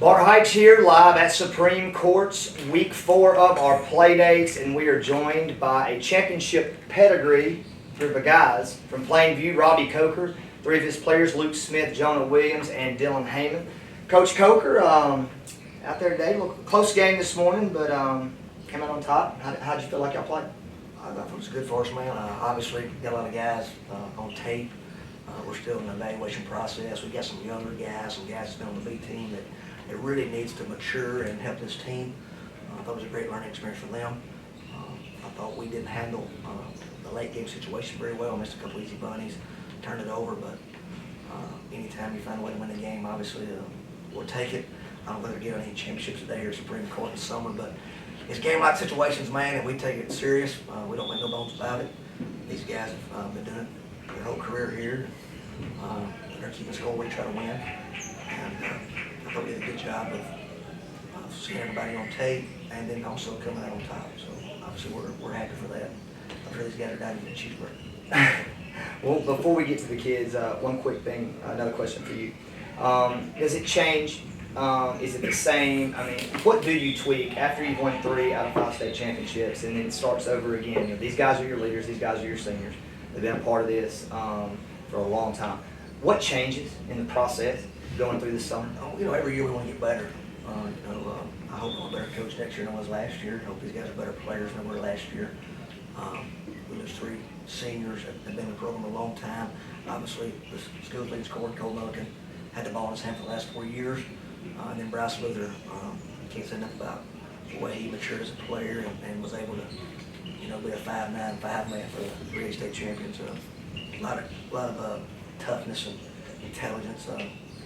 Bar Heights here, live at Supreme Court's week 4 of our play dates, and we are joined by a championship pedigree group of guys from Plainview. Robbie Coker, 3 of his players, Luke Smith, Jonah Williams, and Dylan Heyman. Coach Coker, out there today, close game this morning, but came out on top. How'd you feel like y'all played? I thought it was good for us, man. Obviously, got a lot of guys on tape. We're still in the evaluation process. We got some younger guys, some guys that's been on the B team that it really needs to mature and help this team. I thought it was a great learning experience for them. I thought we didn't handle the late game situation very well. Missed a couple easy bunnies, turned it over, but anytime you find a way to win a game, obviously we'll take it. I don't think we'll get any championships today or Supreme Court in the summer, but it's game-like situations, man, and we take it serious. We don't make no bones about it. These guys have been doing it their whole career here. They're keeping score, we try to win. And I thought we did a good job of seeing everybody on tape and then also coming out on top. So obviously we're happy for that. I'm sure these guys are dying to get a cheeseburger. Well, before we get to the kids, one quick thing, another question for you. Does it change? Is it the same? I mean, what do you tweak after you've won 3 out of 5 state championships and then it starts over again? You know, these guys are your leaders. These guys are your seniors. They've been a part of this for a long time. What changes in the process going through this summer? Every year we want to get better. I hope I'm a better coach next year than I was last year. I hope these guys are better players than we were last year. We lose 3 seniors that have been in the program a long time. Obviously, the school's leading scorer, Cole Milliken, had the ball in his hand for the last 4 years. And then Bryce Luther, can't say enough about the way he matured as a player and was able to, be a 5'9", 5-man for the 3A state champions. A lot of toughness and intelligence.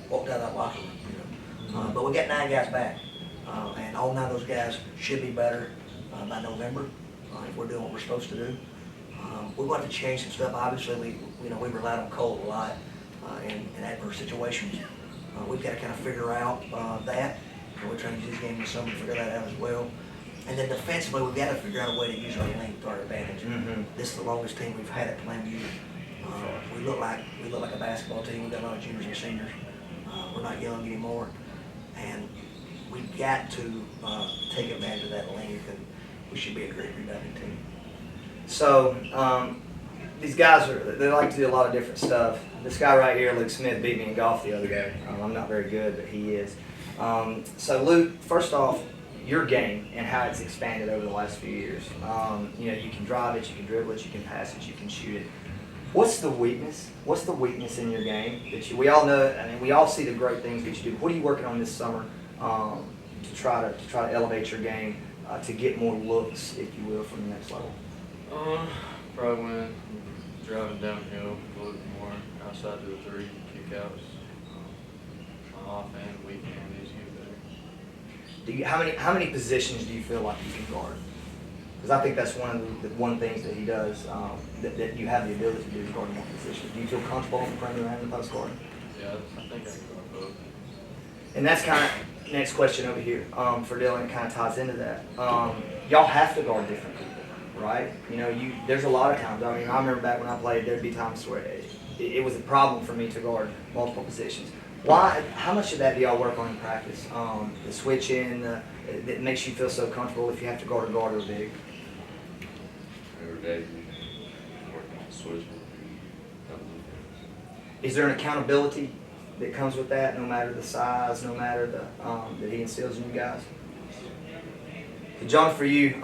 Walked out of that locker room, But we got 9 guys back, and all 9 of those guys should be better by November if we're doing what we're supposed to do. We're going to have to change some stuff. Obviously, we relied on Cole a lot in adverse situations. We've got to kind of figure out that. We're trying to use this game in the summer to figure that out as well. And then defensively, we've got to figure out a way to use our length to our advantage. Mm-hmm. This is the longest team we've had at Plainview. We look like a basketball team. We've got a lot of juniors and seniors. We're not young anymore, and we've got to take advantage of that length, and we should be a great rebounding team. So these guys they like to do a lot of different stuff. This guy right here, Luke Smith, beat me in golf the other day. I'm not very good, but he is. So Luke, first off, your game and how it's expanded over the last few years. You can drive it, you can dribble it, you can pass it, you can shoot it. What's the weakness? What's the weakness in your game that we all know? I mean, we all see the great things that you do. What are you working on this summer to try to elevate your game to get more looks, if you will, from the next level? Probably when driving downhill a little bit more outside to the 3 kickouts. Off and weekend needs to get better. How many positions do you feel like you can guard? Because I think that's one of the things that he does that you have the ability to do is guard more positions. Do you feel comfortable on the perimeter and the post guard? Yeah, I think I can guard both. And that's kind of next question over here for Dylan. It kind of ties into that. Y'all have to guard different people, right? There's a lot of times. I mean, I remember back when I played, there'd be times where it was a problem for me to guard multiple positions. Why? How much of that do y'all work on in practice? The switching that makes you feel so comfortable if you have to guard a guard or big. Every day, working on switching. Is there an accountability that comes with that, no matter the size, no matter that he instills in you guys? John, for you,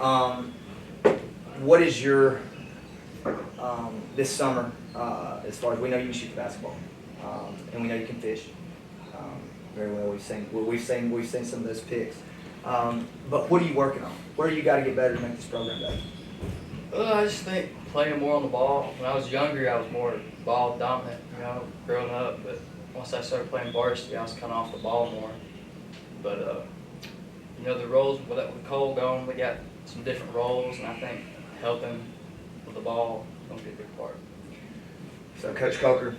what is your this summer as far as we know you can shoot the basketball and we know you can fish very well. We've seen some of those picks. But what are you working on? Where do you got to get better to make this program better? I just think playing more on the ball. When I was younger, I was more ball dominant, growing up. But once I started playing varsity, I was kind of off the ball more. But the roles with Cole going, we got some different roles, and I think helping with the ball is going to be a big part. So, Coach Coker,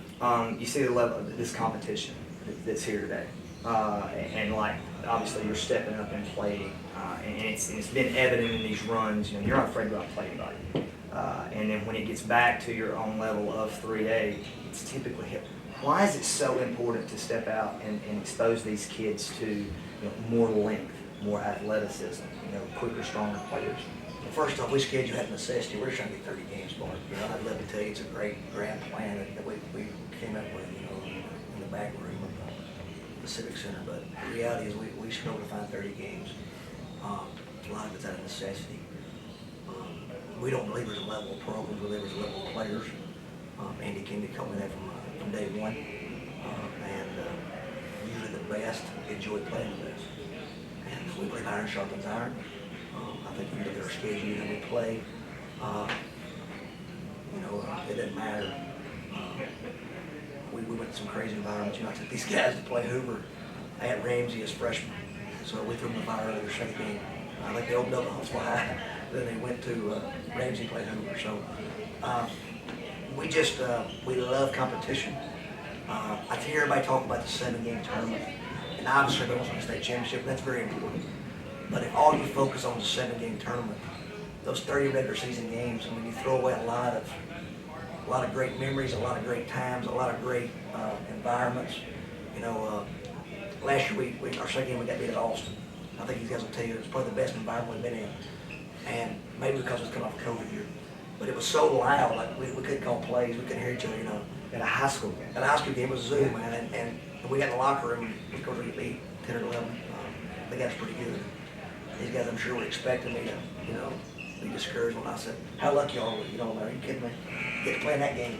you see the level of this competition that's here today, and obviously you're stepping up and playing, and it's been evident in these runs. You're not afraid to go out and play anybody, and then when it gets back to your own level of 3A, it's typically hit. Why is it so important to step out and expose these kids to more length, more athleticism, quicker, stronger players? Well, first off, we schedule that necessity. We're trying to get 30 games, Mark. I'd love to tell you it's a great grand plan that we came up with, in the back room of the Civic Center. But the reality is we struggle to find 30 games. A lot of it's out of necessity. We don't believe there's a level of programs, we believe there's a level of players. Andy Kennedy told me that from day one. Usually the best enjoy playing the best. And we believe iron sharpens iron. I think if you look at our schedule that we play, it doesn't matter. We went to some crazy environments. I took these guys to play Hoover. I had Ramsey as freshmen, so we threw them the fire their second game. I think they opened up Huntsville High. Then they went to Ramsey played Hoover. So we love competition. I hear everybody talk about the 7-game tournament, and obviously they want to win the state championship. And that's very important. But if all you focus on is the 7-game tournament, those 30 regular season games, you throw away a lot of great memories, a lot of great times, a lot of great environments. Last year our second game we got beat at Austin. I think these guys will tell you it's probably the best environment we've been in, and maybe because it's coming off a COVID year. But it was so loud, like we couldn't call plays, we couldn't hear each other. At a high school game. At a high school game, it was Zoom, man, and we got in the locker room because we beat 10 or 11. They got us pretty good. These guys, I'm sure, were expecting me to, be discouraged when I said, "How lucky are we? Are you kidding me? Get to play in that game,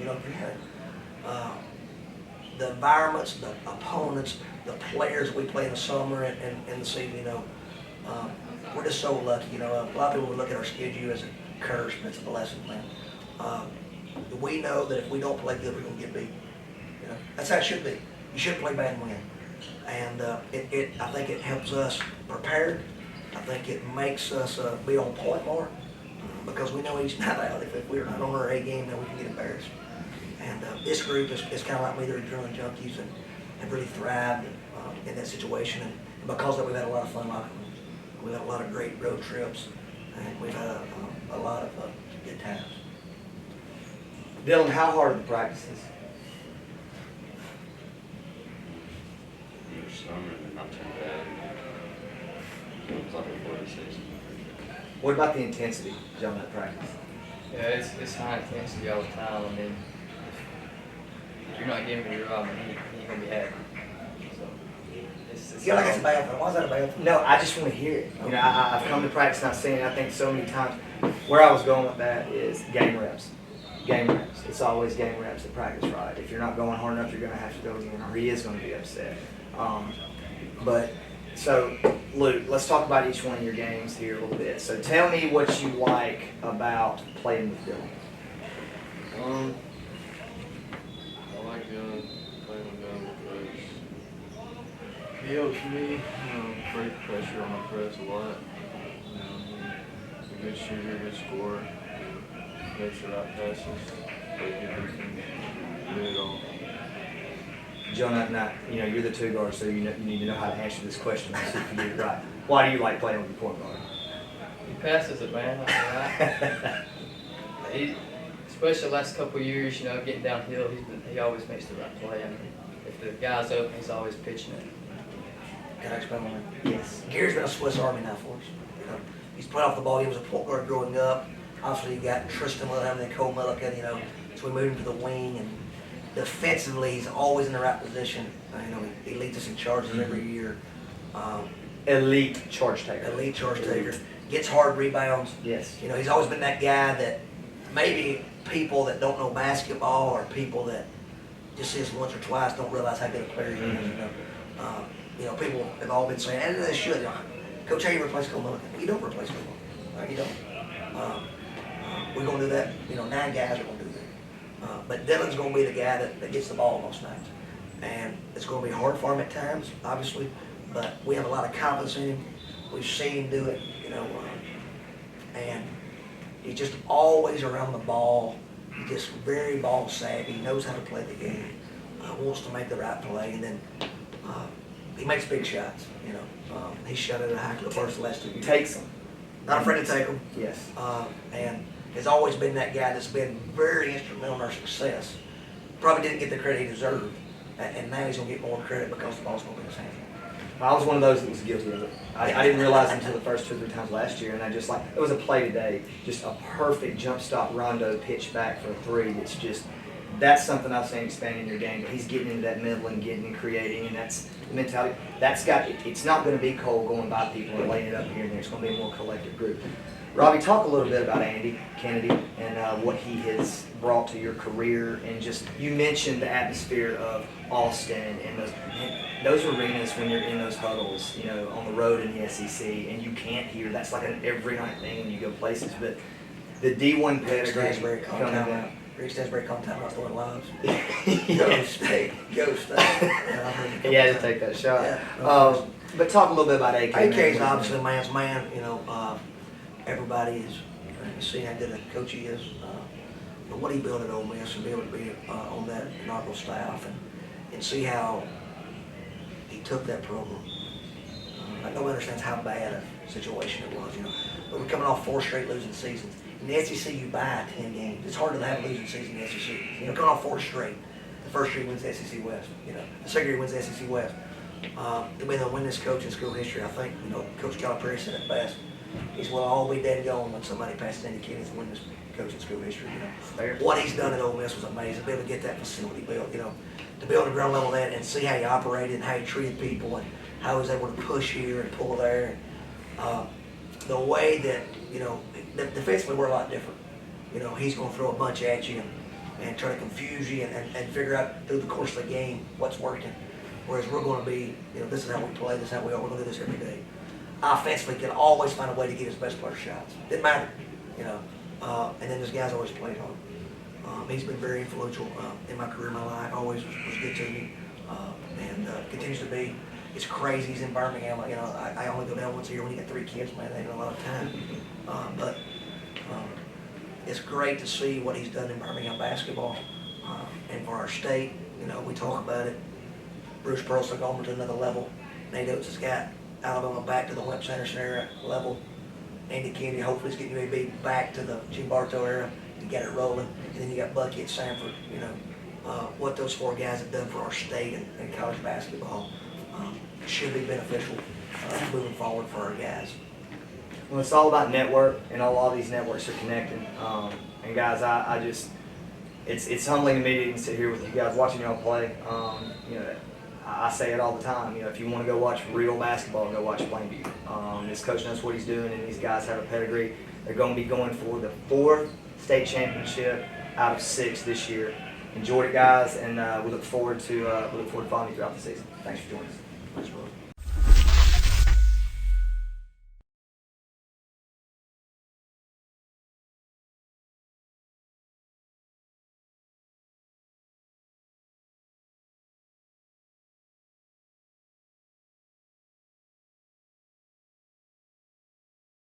the environments, the opponents, the players we play in the summer and in the season, we're just so lucky. A lot of people would look at our schedule as a curse, but it's a blessing, man. We know that if we don't play good, we're going to get beat. That's how it should be. You should play bad and win. And I think it helps us prepare. I think it makes us be on point more because we know each night out if we're not on our A game, then we can get embarrassed. And this group is kind of like me. They're adrenaline junkies and have really thrived in that situation. And because of that, we've had a lot of fun locker rooms. We've had a lot of great road trips, and we've had a lot of good times. Dylan, how hard are the practices? There's some and not too bad. It's like a 46. What about the intensity, John, at practice? Yeah, it's high intensity all the time. If you're not giving me your all, you ain't gonna be happy. So it's You feel like it's a bad thing. Why is that a bad thing? No, I just want to hear it. I've come to practice and I've seen it. I think so many times. Where I was going with that is game reps. Game reps. It's always game reps at practice, right? If you're not going hard enough, you're going to have to go again, or he is going to be upset. So, Luke, let's talk about each one of your games here a little bit. So tell me what you like about playing with Dylan. I like playing with him because he helps me break pressure on the press a lot. He's a good shooter, good scorer, makes the right passes, but he can do it all. John, you're the two guard, so you need to know how to answer this question and see if you get it right. Why do you like playing with the point guard? He passes it, man. Especially the last couple of years, getting downhill, he always makes the right play. If the guy's open, he's always pitching it. Can I explain more? Yes. Gary's been a Swiss Army knife for us. He's played off the ball. He was a point guard growing up. Obviously, you got Tristan Wilhelm and Cole Mulligan, so we moved him to the wing. And defensively, he's always in the right position. He leads us in charges every year. Elite charge taker. Elite charge taker. Gets hard rebounds. Yes. He's always been that guy that maybe people that don't know basketball or people that just see us once or twice don't realize how good a player he is. People have all been saying, and they should. Coach, how you replace Cole Mulligan? You don't replace Cole Mulligan. You don't. We're going to do that. 9 guys are going to do that. But Dylan's going to be the guy that gets the ball most nights. And it's going to be hard for him at times, obviously, but we have a lot of confidence in him. We've seen him do it, and he's just always around the ball. He's just very ball savvy. He knows how to play the game, wants to make the right play, and then he makes big shots, He shot it at a high clip the last 2 years. Takes them. Not afraid to take them. Yes. And has always been that guy that's been very instrumental in our success. Probably didn't get the credit he deserved, and now he's going to get more credit because the ball's going to be in his hands. I was one of those that was guilty of it. I didn't realize until the first 2 or 3 times last year, and I just it was a play today, just a perfect jump stop rondo pitch back for a 3. That's something I've seen expand in your game. But he's getting into that middle and getting and creating, and that's the mentality. It's not going to be Cole going by people and laying it up here and there. It's going to be a more collective group. Robbie, talk a little bit about Andy Kennedy and what he has brought to your career, and just you mentioned the atmosphere of Austin and those arenas when you're in those huddles, on the road in the SEC, and you can't hear. That's like an every night thing when you go places. But the D1 pedigree coming down. Rick Stansbury called time out throwing lobs. Go Yes. State, go State. Yeah, I've heard it a couple He had to times. take that shot. Yeah. But talk a little bit about AK. AK's obviously a man's man. Everybody is seeing how good a coach he is. But what he built at Ole Miss and be able to be on that inaugural staff and see how he took that program. Nobody understands how bad a situation it was. But we're coming off 4 straight losing seasons. In the SEC, you buy 10 games. It's hard to have a losing season in the SEC. Coming off 4 straight. The first year he wins the SEC West. The second year he wins the SEC West. To be able to win this coach in school history, I think, Coach Calipari said it best. He's well, all we dead gone when somebody passes Andy Kennedy to win this coach in school history. What he's done at Ole Miss was amazing. To be able to get that facility built, to be able to ground level that and see how he operated and how he treated people and how he was able to push here and pull there. The way that, defensively we're a lot different. He's going to throw a bunch at you and try to confuse you and figure out through the course of the game what's working. Whereas we're going to be, this is how we play, this is how we are, we're going to do this every day. Offensively, can always find a way to get his best player shots. Didn't matter, and then this guy's always played hard. He's been very influential in my career, my life, always was good to me, and continues to be. It's crazy. He's in Birmingham. I only go down once a year when you got 3 kids, man. That ain't a lot of time. But it's great to see what he's done in Birmingham basketball and for our state. We talk about it. Bruce Pearl's took over to another level. Nate Oates has got Alabama back to the Webb Sanderson era level. Andy Kennedy hopefully is getting UAB back to the Jim Bartow era and get it rolling. And then you got Bucky at Sanford. What those 4 guys have done for our state and college basketball should be beneficial moving forward for our guys. Well, it's all about network, and all these networks are connecting. And guys, I just, it's humbling to me to even sit here with you guys watching y'all play. I say it all the time. If you want to go watch real basketball, go watch Plainview. This coach knows what he's doing, and these guys have a pedigree. They're going to be going for the 4th state championship out of 6 this year. Enjoy it, guys, and we look forward to following you throughout the season. Thanks for joining us. Thanks, brother.